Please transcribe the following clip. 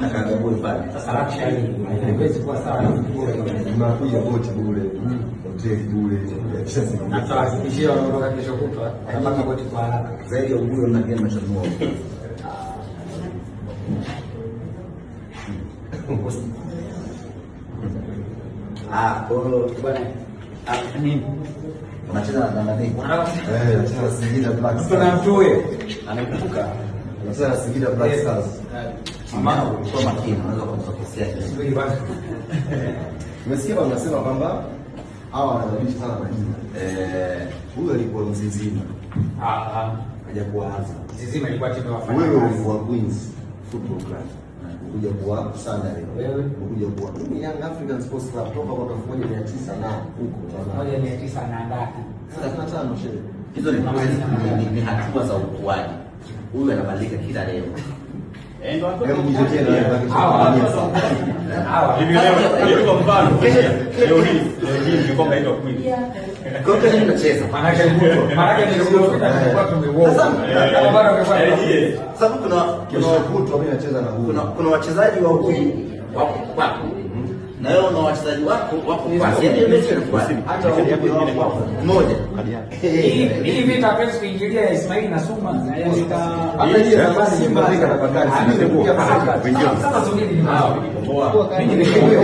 akaanza bure pale. Sasa raksha hii haiwezi kuwa sawa na bure. Unakuja boti bure, hoteli bure, na tutahakikishia wanaondoka kesho kutwa watapata boti kwa haraka. Zaidi ya ubure na pia mnachagua. Kwa bwana nini? Unacheza na nani? anacheza Singida Black Stars. Tuna mtu huyo Anakumbuka. Anacheza Singida Black Stars. Mama ulikuwa makini, unaweza kumtokea kitu. Umesikia wanasema kwamba hawa wanabadilisha sana majina. Huyo alikuwa Mzizima. Hajakuwa Azam. Mzizima ilikuwa timu ya wafanya. Wewe ulikuwa Queens Football Club. Kuja kuwa Sunderland. Wewe kuja kuwa Young African Sports Club toka mwaka 1900 na huko. 1900 na ndaki. 35 shehe. Hizo ni hatua za ukuaji. Huyu anabadilika kila leo. Ndio hapo. Hivi leo kwa mfano leo hii ni kwamba ndio kweli. Kwa hiyo tunacheza. Maana ni kwa tumeuona. Sababu kuna wachezaji wa huyu wako kwako. Na wewe una wachezaji wako kwako. Yaani mechi inakuwa hata wako mmoja. Hii vita hapaswi kuingilia ya Ismail na Suma na yeye hata yeye zamani Simba na Bakari. Sasa subiri ni hao. Mimi nimekuja